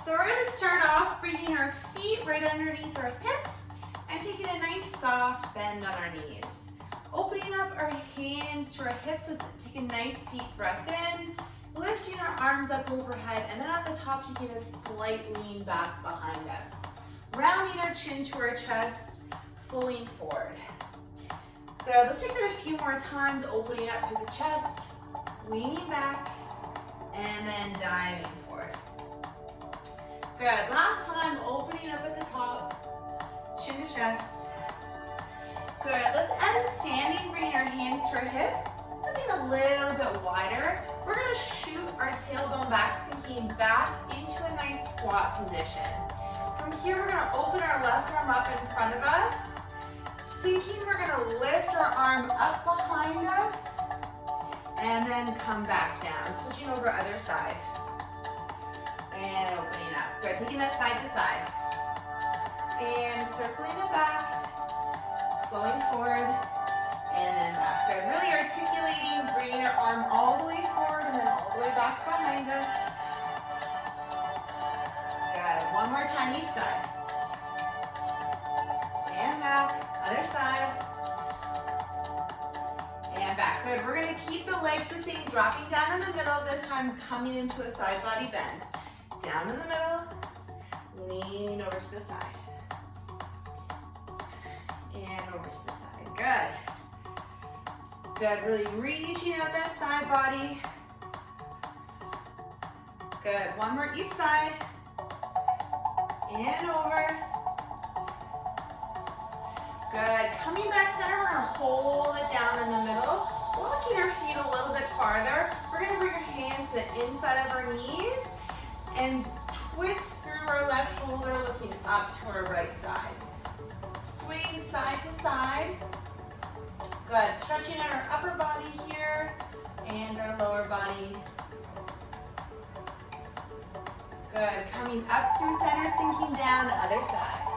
So we're gonna start off bringing our feet right underneath our hips and taking a nice soft bend on our knees. Opening up our hands to our hips, let's take a nice deep breath in, lifting our arms up overhead, and then at the top taking a slight lean back behind us. Rounding our chin to our chest, flowing forward. Good, let's take that a few more times, opening up through the chest, leaning back, and then diving forward. Good, last time, opening up at the top, chin to chest. Good, let's end standing, bringing our hands to our hips, stepping a little bit wider. We're gonna shoot our tailbone back, sinking back into a nice squat position. From here, we're gonna open our left arm up in front of us. Sinking, we're gonna lift our arm up behind us, and then come back down. Switching over other side. And opening up. Good, taking that side to side. And circling it back. Flowing forward, and then back. Good, really articulating, bringing our arm all the way forward, and then all the way back behind us. Good, one more time each side. And back, other side. And back, good. We're gonna keep the legs the same, dropping down in the middle, this time coming into a side body bend. Down in the middle, leaning over to the side. And over to the side, good. Good, really reaching out that side body. Good, one more each side. And over. Good, coming back center, we're gonna hold it down in the middle. Walking our feet a little bit farther. We're gonna bring our hands to the inside of our knees and twist through our left shoulder, looking up to our right side. Swing side to side. Good, stretching out our upper body here and our lower body. Good, coming up through center, sinking down to other side.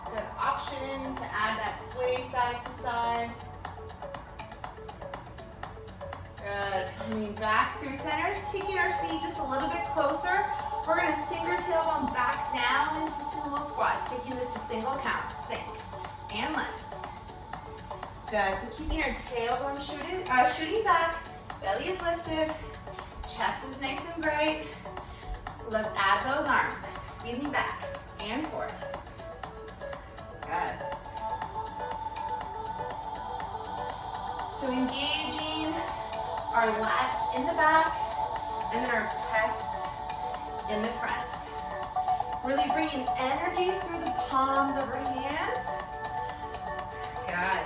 Good, option to add that sway side to side. Good, coming back through center, taking our feet just a little bit closer. We're gonna sink our tailbone back down into sumo squats, taking this to single counts. Sink and lift. Good, so keeping our tailbone shooting back, belly is lifted, chest is nice and bright. Let's add those arms, squeezing back and forth. Good. So engaging our lats in the back and then our pecs in the front. Really bringing energy through the palms of our hands. Good.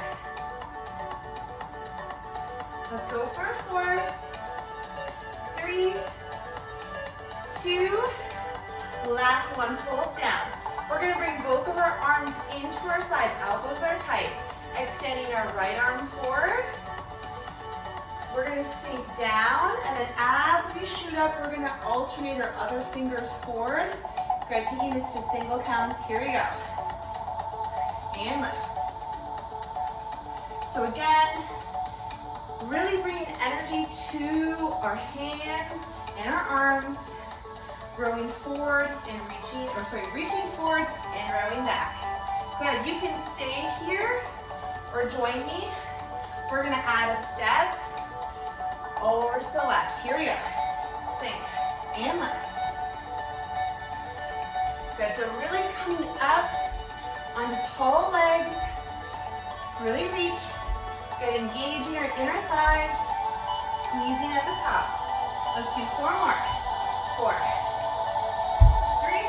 Let's go for 4, 3, 2, last one, pull down. We're gonna bring both of our arms into our side, elbows are tight. Extending our right arm forward. We're gonna sink down, and then as we shoot up, we're gonna alternate our other fingers forward. Good, taking this to single counts, here we go. And lift. So again, really bringing energy to our hands and our arms, rowing forward and reaching forward and rowing back. Good, you can stay here or join me. We're gonna add a step over to the left. Here we go. Sink and lift. Good, so really coming up onto tall legs. Really reach. Good, engaging our inner thighs. Squeezing at the top. Let's do 4 more. 4, 3,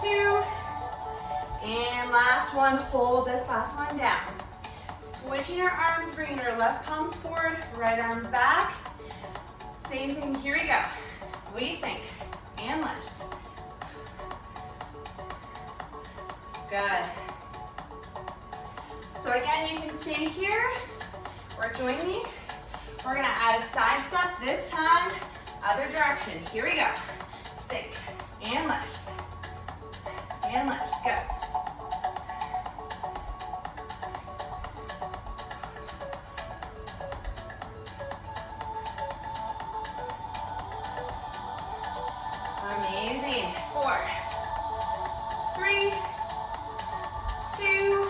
2, and last one. Hold this last one down. Switching our arms, bringing our left palms forward, right arms back. Same thing, here we go. We sink and lift. Good. So again, you can stay here or join me. We're gonna add a side step this time, other direction. Here we go. Sink and lift. And lift, go. 4, 3, 2,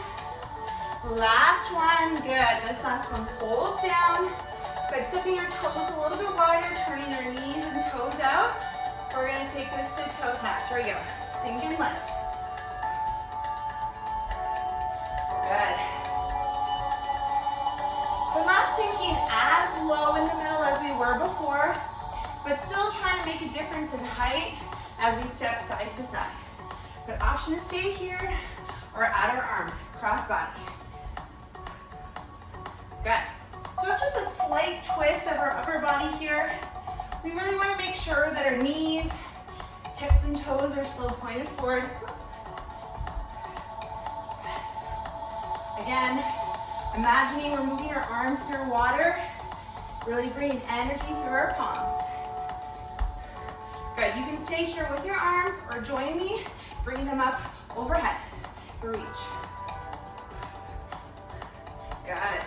last one. Good. This last one, hold down. Good. Tipping your toes a little bit wider, turning your knees and toes out. We're going to take this to toe taps. Here we go. Sink and lift. Good. So not sinking as low in the middle as we were before, but still trying to make a difference in height as we step side to side. Good option to stay here or at our arms, cross body. Good. So it's just a slight twist of our upper body here. We really want to make sure that our knees, hips, and toes are still pointed forward. Again, imagining we're moving our arms through water, really bringing energy through our palms. Good, you can stay here with your arms or join me, bring them up overhead. Reach. Got it.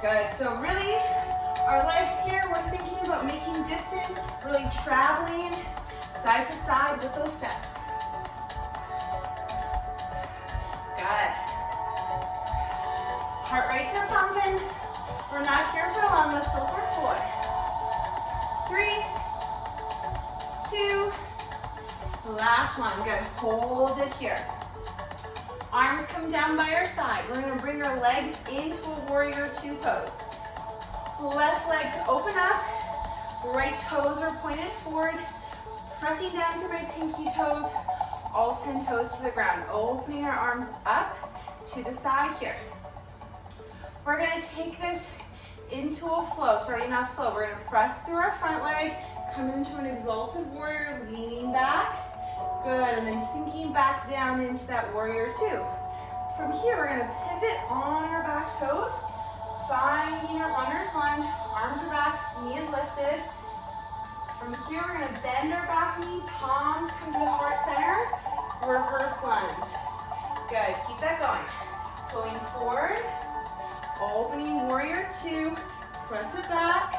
Good, so really, our legs here, we're thinking about making distance, really traveling side to side with those steps. Good. Heart rates are pumping. We're not here for long. Let's go for 4, 3, 2, last one. Good. Hold it here. Arms come down by our side. We're going to bring our legs into a warrior 2 pose. Left leg open up. Right toes are pointed forward. Pressing down through my pinky toes. All 10 toes to the ground. Opening our arms up to the side here. We're going to take this into a flow, starting off slow. We're going to press through our front leg, come into an exalted warrior, leaning back. Good, and then sinking back down into that warrior 2. From here, we're going to pivot on our back toes, finding our runner's lunge. Arms are back, knee is lifted. From here, we're going to bend our back knee, palms come to the heart center, reverse lunge. Good, keep that going. Flowing forward, opening warrior 2, press it back,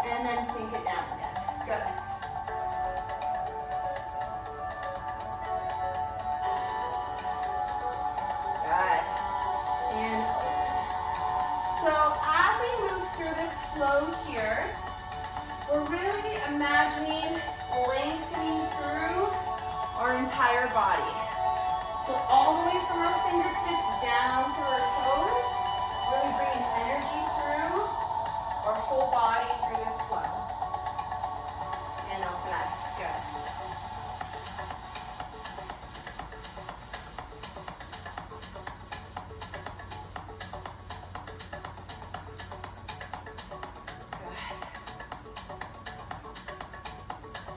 and then sink it down again. Good. Good. And so as we move through this flow here, we're really imagining lengthening through our entire body. So all the way from our fingertips down through our toes, really bringing energy through our whole body through this flow. And open up. Good.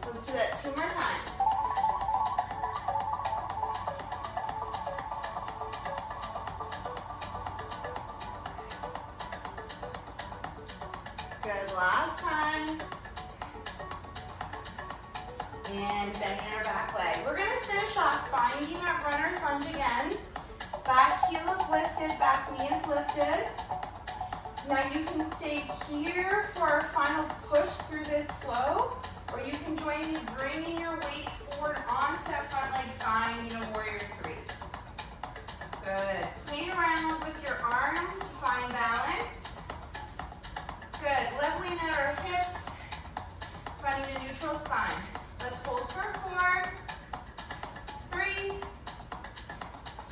Let's do that 2 more times. Good, last time. And bending our back leg. We're going to finish off finding that runner's lunge again. Back heel is lifted, back knee is lifted. Now you can stay here for our final push through this flow, or you can join me bringing your weight forward onto that front leg, finding a warrior 3. Good. Playing around with your arms to find balance. Good. Leveling out our hips, finding a neutral spine. Let's hold for 4, 3,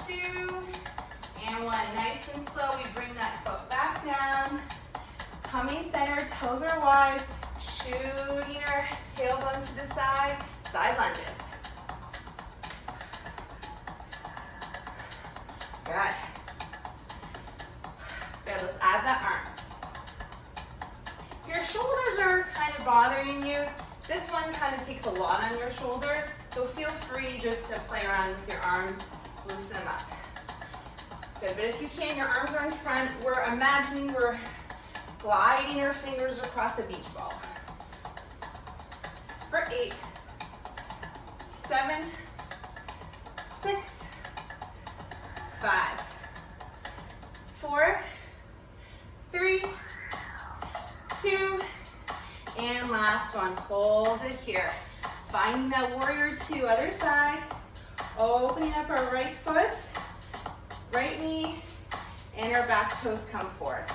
2, and 1. Nice and slow, we bring that foot back down. Coming center, toes are wide. Shooting our tailbone to the side, side lunges. Good. Good, let's add the arms. If your shoulders are kind of bothering you, this one kind of takes a lot on your shoulders, so feel free just to play around with your arms, loosen them up. Good, but if you can, your arms are in front. We're imagining we're gliding our fingers across a beach ball. For 8, 7, 6, 5, 4, 3, 2, And last one, hold it here. Finding that warrior two, other side. Opening up our right foot, right knee, and our back toes come forward.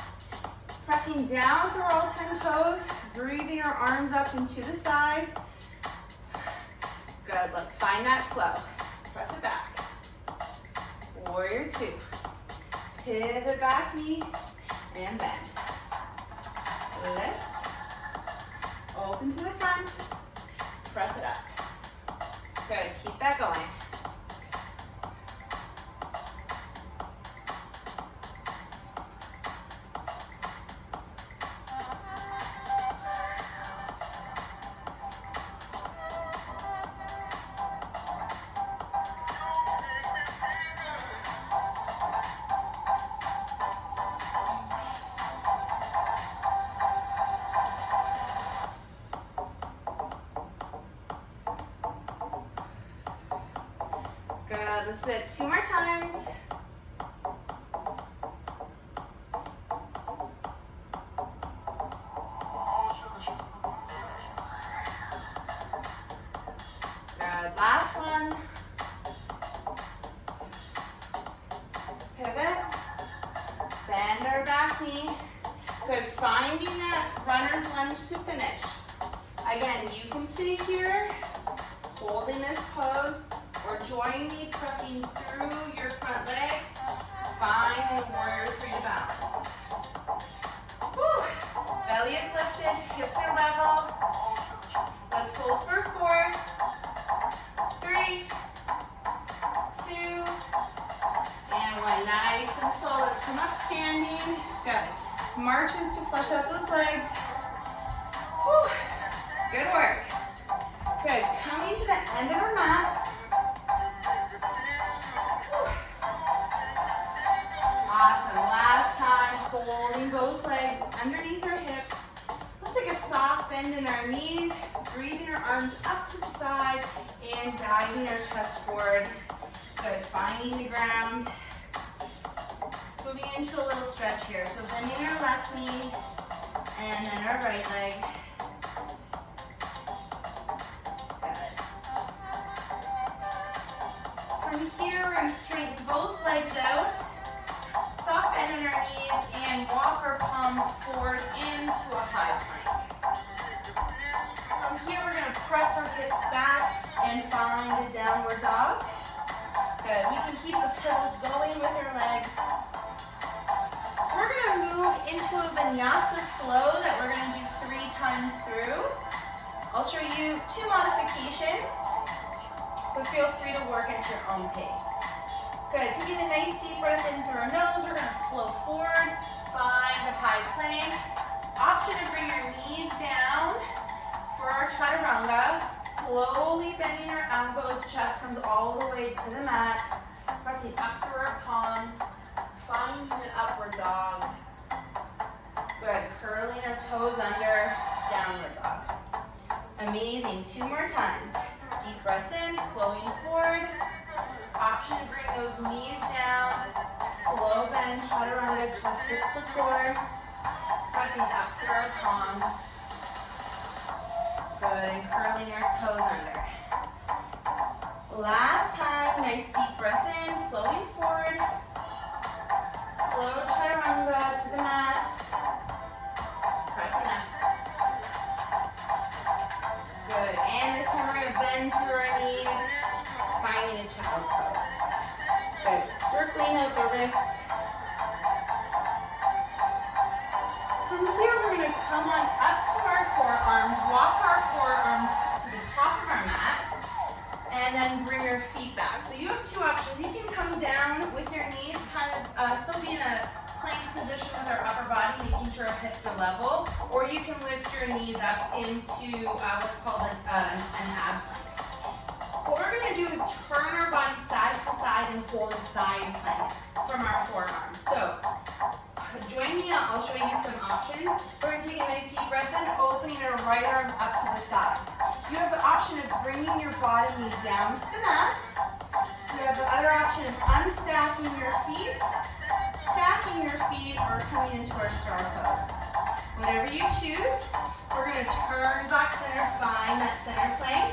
Pressing down through all 10 toes, breathing our arms up and to the side. Good, let's find that flow. Press it back. Warrior two. Pivot back knee and bend. Lift. Open to the front. Press it up. Good, keep that going. Good, let's do it 2 more times. Good, last one. Pivot, bend our back knee. Good, finding that runner's lunge to finish. Again, you can stay here, holding this pose, or join me pressing through your front leg. Find the warrior three to balance. Whew. Belly is lifted, hips are level. Let's hold for 4, 3, 2, and 1. Nice and slow. Let's come up standing. Good. Marches to flush out those legs. Whew. Good work. Good. Coming to the end of our mat. Awesome. Last time, holding both legs underneath our hips. Let's take a soft bend in our knees, breathing our arms up to the side, and guiding our chest forward. Good. Finding the ground. Moving into a little stretch here. So bending our left knee, and then our right leg. From here, we're going to straighten both legs out, soft bend in our knees, and walk our palms forward into a high plank. From here, we're going to press our hips back and find a downward dog. Good. We can keep the pedals going with our legs. We're going to move into a vinyasa flow that we're going to do 3 times through. I'll show you 2 modifications. But feel free to work at your own pace. Good, taking a nice deep breath in through our nose, we're gonna flow forward, find a high plank. Option to bring your knees down for our chaturanga. Slowly bending our elbows, chest comes all the way to the mat. Pressing up through our palms, finding an upward dog. Good, curling our toes under, downward dog. Amazing, 2 more times. Deep breath in, flowing forward. Option to bring those knees down. Slow bend, chaturanga, chest hits the floor. Pressing up through our palms. Good, and curling our toes under. Last time, nice deep breath in, flowing forward. Slow chaturanga to the mat. Pressing up. Good, and this time we're going to bend through our knees, finding a child's pose. Good, circling out the wrists. From here, we're going to come on up to our forearms, walk our forearms to the top of our mat, and then bring your feet back. So you have 2 options. You can come down with your knees, kind of still be in a plank position with our upper body, making sure our hips are level, or you can lift your knees up into what's called an ab plank. What we're going to do is turn our body side to side and hold a side plank from our forearms. So join me, I'll show you some options. We're going to take a nice deep breath in, opening our right arm up to the side. You have the option of bringing your body knee down to the mat. You have the other option of unstacking your feet, stacking your feet, or coming into our star pose. Whatever you choose. We're going to turn back center, find that center plank,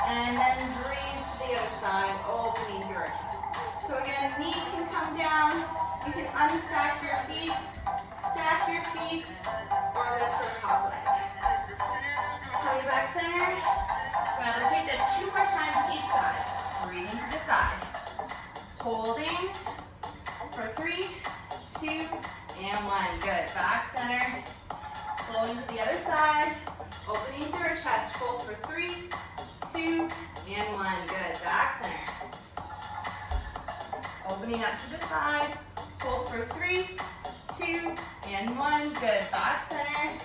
and then bring to the other side, opening through our chest. So again, knee can come down. You can unstack your feet, stack your feet, or lift your top leg. Coming back center. Good. Let's take that 2 more times on each side. Breathing to the side. Holding for 3, 2, and 1. Good. Back center. Flowing to the other side. Opening through our chest. Hold for 3, 2, and 1. Good. Back center. Opening up to the side. Hold for 3, 2, and 1. Good. Back center.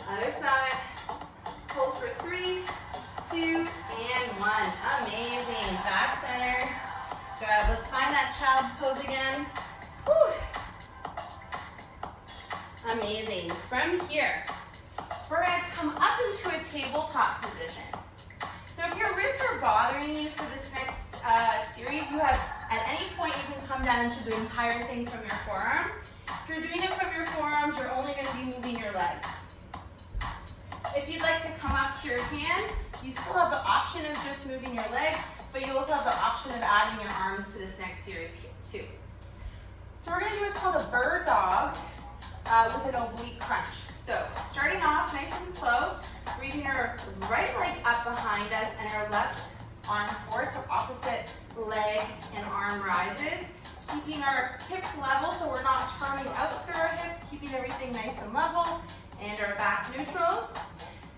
Other side. Hold for 3, 2, and 1. Amazing. Back center. Good. Let's find that child pose again. Whew. Amazing. From here, we're going to come up into a tabletop position. So if your wrists are bothering you for this next series, you have, at any point, you can come down into the entire thing from your forearms. If you're doing it from your forearms, you're only going to be moving your legs. If you'd like to come up to your hand, you still have the option of just moving your legs, but you also have the option of adding your arms to this next series here, too. So we're going to do what's called a bird dog with an oblique crunch. So starting off nice and slow, bringing our right leg up behind us and our left arm forward, so opposite leg and arm rises, keeping our hips level so we're not turning out through our hips, keeping everything nice and level, and our back neutral.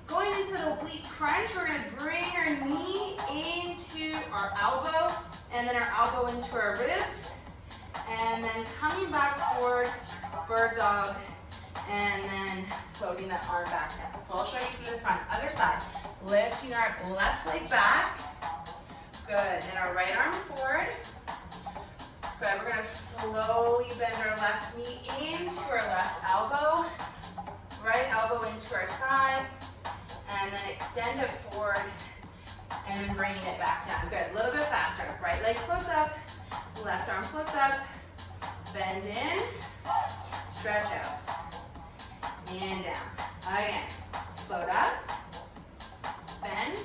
Going into the oblique crunch, we're going to bring our knee into our elbow, and then our elbow into our ribs, and then coming back forward, bird dog, and then floating that arm back down. So I'll show you from the front. Other side, lifting our left leg back. Good, and our right arm forward. Good, we're going to slowly bend our left knee into our left elbow. Right elbow into our side, and then extend it forward, and then bringing it back down. Good, a little bit faster. Right leg floats up, left arm floats up, bend in, stretch out, and down. Again, float up, bend,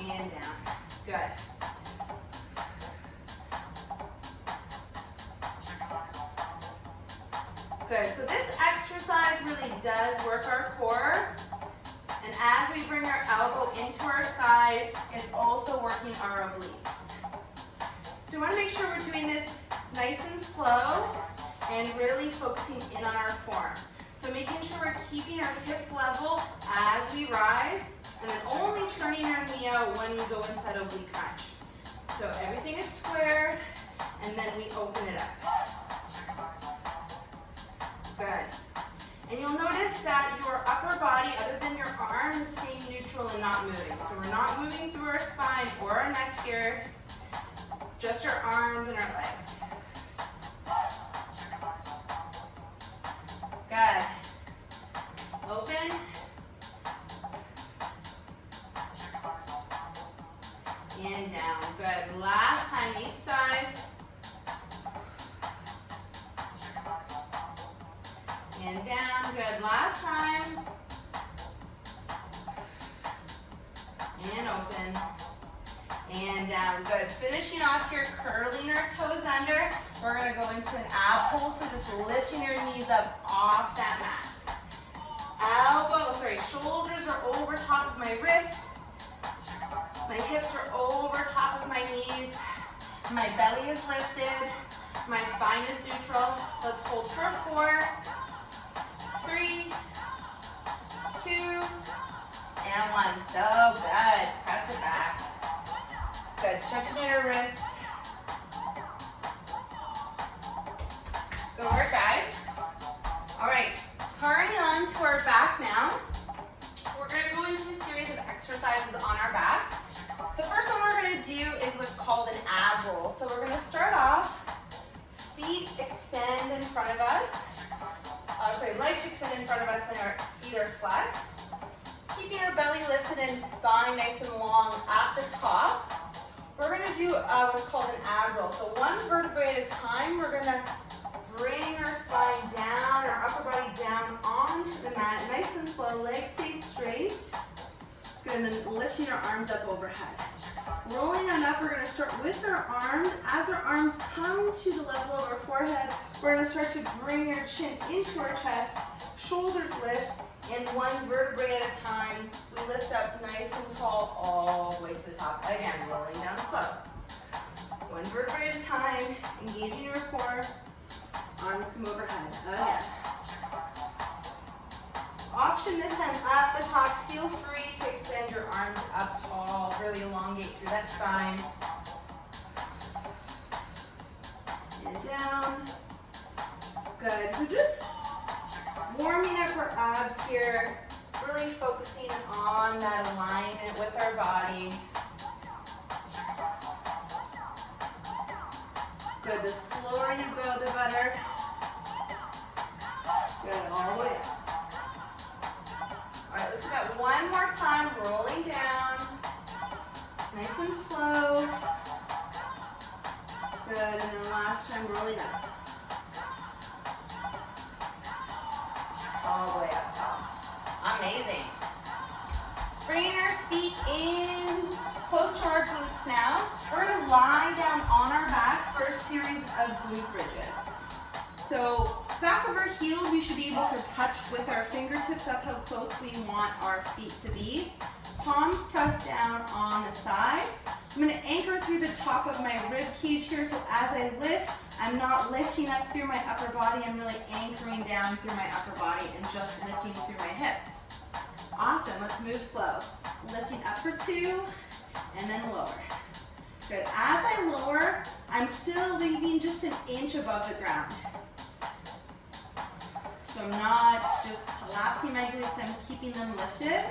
and down. Good. Good, so this exercise really does work our core, and as we bring our elbow into our side, it's also working our obliques. So we want to make sure we're doing this nice and slow, and really focusing in on our form. So making sure we're keeping our hips level as we rise, and then only turning our knee out when we go into that oblique crunch. So everything is squared, and then we open it up. Good. And you'll notice that your upper body, other than your arms, is staying neutral and not moving. So we're not moving through our spine or our neck here, just our arms and our legs. Good. Open. And down. Good. Last time each side. And down. Good. Last time. And open. And down. Good. Finishing off here, curling our toes under. We're going to go into an ab hold, so just lifting your knees up off that mat. Shoulders are over top of my wrists. My hips are over top of my knees. My belly is lifted. My spine is neutral. Let's hold for 4, 3, 2, and 1. So good. Press it back. Good. Stretching your wrists. Good work, guys. All right. Turning on to our back now. We're going to go into a series of exercises on our back. The first one we're going to do is what's called an ab roll. So we're going to start off, feet extend in front of us. Legs extend in front of us and our feet are flexed. Keeping our belly lifted and spine nice and long at the top. We're going to do what's called an ab roll. So one vertebrae at a time, we're going to bring our spine down, our upper body down onto the mat. Nice and slow, legs stay straight. Good, and then lifting our arms up overhead. Rolling on up, we're gonna start with our arms. As our arms come to the level of our forehead, we're gonna start to bring our chin into our chest, shoulders lift, and one vertebrae at a time. We lift up nice and tall all the way to the top. Again, rolling down slow. One vertebrae at a time, engaging your core. Arms come overhead. Again. Option this time at the top. Feel free to extend your arms up tall, really elongate through that spine. And down. Good. So just warming up our abs here, really focusing on that alignment with our body. Good. The slower you go, the better. Good. All the way up. All right, let's do that one more time, rolling down, nice and slow. Good, and then last time, rolling up. All the way up top. Amazing. Bringing our feet in close to our glutes now. We're gonna lie down on our back for a series of glute bridges. So back of our heels, we should be able to touch with our fingertips. That's how close we want our feet to be. Palms pressed down on the side. I'm going to anchor through the top of my rib cage here. So as I lift, I'm not lifting up through my upper body. I'm really anchoring down through my upper body and just lifting through my hips. Awesome. Let's move slow. Lifting up for 2 and then lower. Good. As I lower, I'm still leaving just an inch above the ground. So I'm not just collapsing my glutes, I'm keeping them lifted.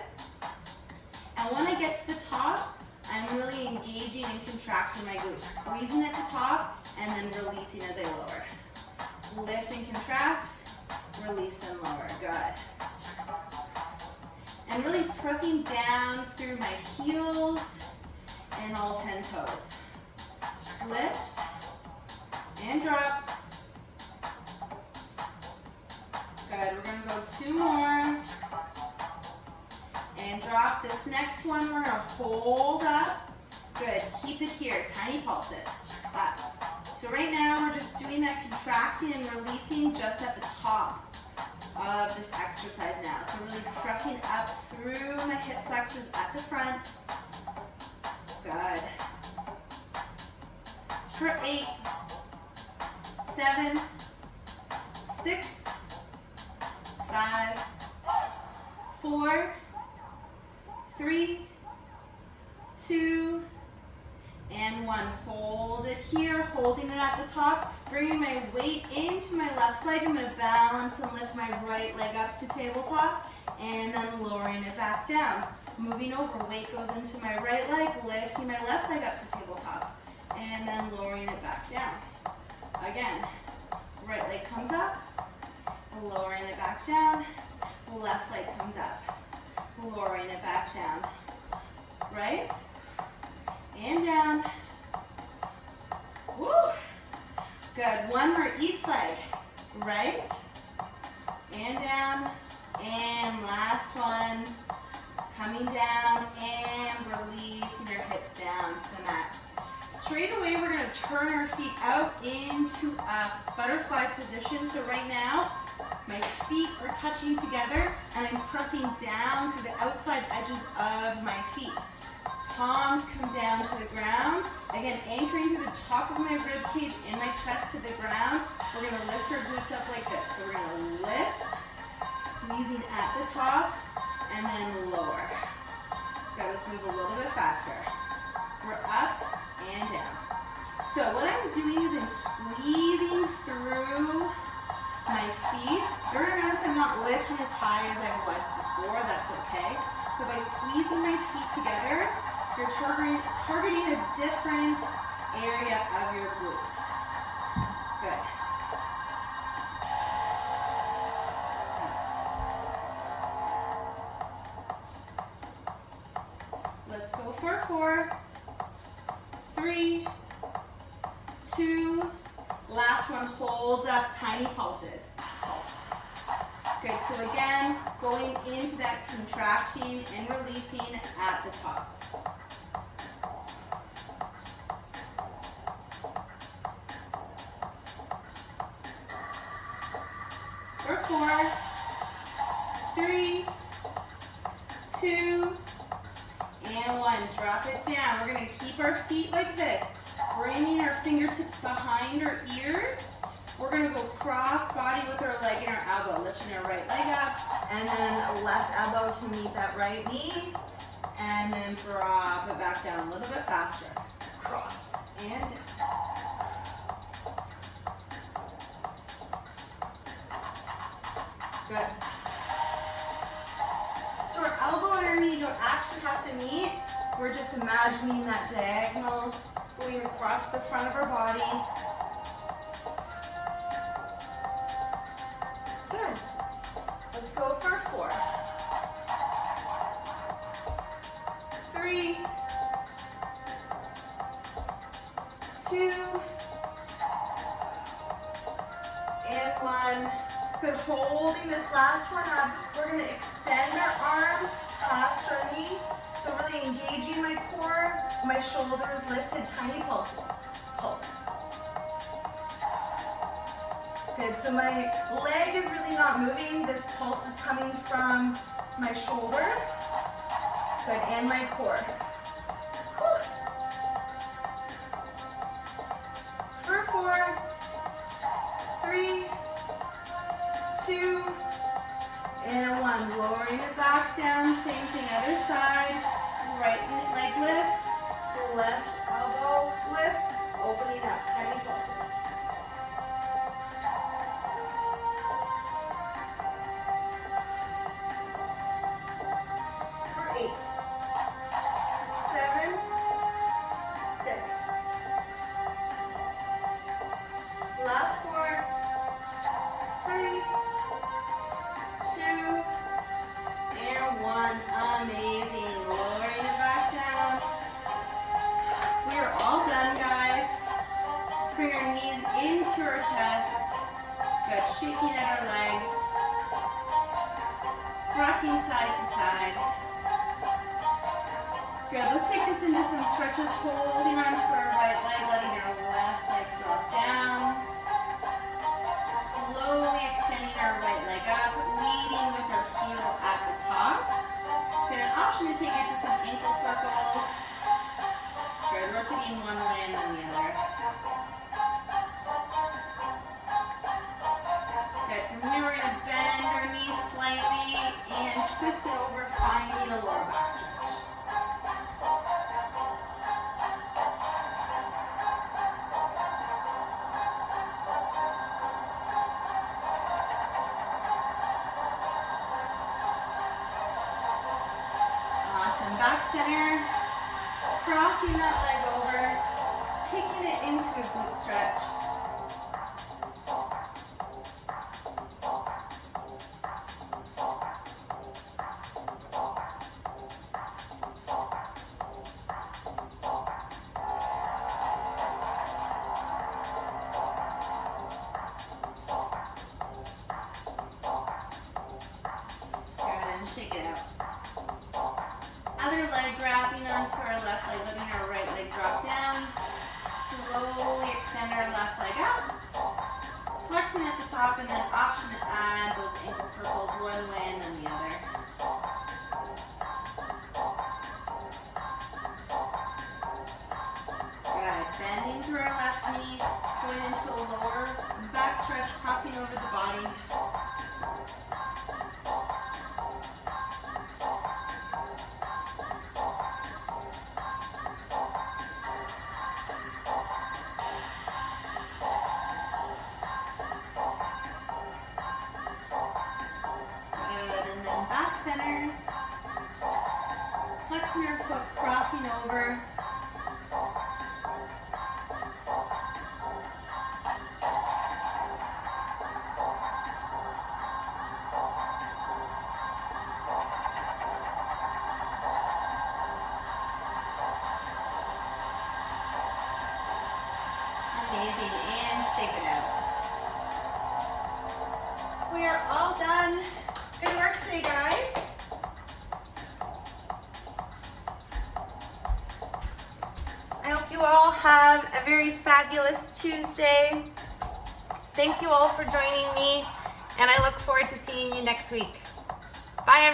And when I get to the top, I'm really engaging and contracting my glutes, squeezing at the top and then releasing as I lower. Lift and contract, release and lower. Good. And really pressing down through my heels and all 10 toes. Lift and drop. Good, we're gonna go 2 more. And drop this next one, we're gonna hold up. Good, keep it here, tiny pulses. Up. So right now we're just doing that contracting and releasing just at the top of this exercise now. So really pressing up through my hip flexors at the front. Good. For 8, 7, 6, 5, 4, 3, 2, and 1. Hold it here, holding it at the top. Bringing my weight into my left leg. I'm going to balance and lift my right leg up to tabletop, and then lowering it back down. Moving over, weight goes into my right leg, lifting my left leg up to tabletop, and then lowering it back down. Again, right leg comes up, lowering it back down, left leg comes up, lowering it back down, right, and down. Woo! Good, one more each leg, right, and down, and last one, coming down and releasing your hips down to the mat. Straight away, we're going to turn our feet out into a butterfly position. So right now, my feet are touching together and I'm pressing down through the outside edges of my feet. Palms come down to the ground. Again, anchoring to the top of my rib cage and my chest to the ground. We're going to lift our glutes up like this. So we're going to lift, squeezing at the top, and then lower. Okay, let's move a little bit faster. We're up and down. So what I'm doing is I'm squeezing through my feet. You're going to notice I'm not lifting as high as I was before. That's okay. But by squeezing my feet together, you're targeting a different area of your glutes. Good. Let's go for 4, 3, 2, last one, hold up tiny pulses. Pulse. Good, so again, going into that contraction and releasing at the top. For 4, 3, 2, and 1. Drop it down. We're going to keep our feet like this, bringing our fingertips behind our ears. We're going to go cross body with our leg and our elbow, lifting our right leg up, and then left elbow to meet that right knee, and then drop it back down a little bit faster. Cross and down. Good. So our elbow and our knee don't actually have to meet. We're just imagining that diagonal going across the front of our body. Good. Let's go for 4, 3, 2, and 1. Good, holding this last one up. We're going to extend our arm past our knee. So really engaging my core, my shoulders lifted, tiny pulses. Pulse. Good, so my leg is really not moving. This pulse is coming from my shoulder. Good, and my core. Whew. For 4, 3, 2, and 1. Lowering it back down. Same thing, other side. Right leg lifts. Left elbow lifts. Opening up. Tiny pulses. For 8, 7, 6. Last 4, 3, 2, and 1. Amazing. Lowering it back down. We are all done, guys. Let's bring our knees into our chest. Good. Shaking at our legs. Rocking side to side. Good. Let's take this into some stretches. Holding onto our right leg, letting our left leg drop down. Slowly extending our right leg up, leading with our heel at the top. Get an option to take it to some ankle circles. Good, rotating one way and then the other. Good, from here we're going to bend our knees slightly and twist it over, finding a lower back stretch. Back center, crossing that leg over, taking it into a glute stretch. Good, and shake it out. Other leg wrapping onto our left leg, letting our right leg drop down. Slowly extend our left leg up. Flexing at the top and then option to add those ankle circles one way and then the other. Good. Bending through our left knee, going into a lower back stretch, crossing over the body. Center, flexing your foot, crossing over. are all done. Good work today, guys. I hope you all have a very fabulous Tuesday. Thank you all for joining me, and I look forward to seeing you next week. Bye, everyone.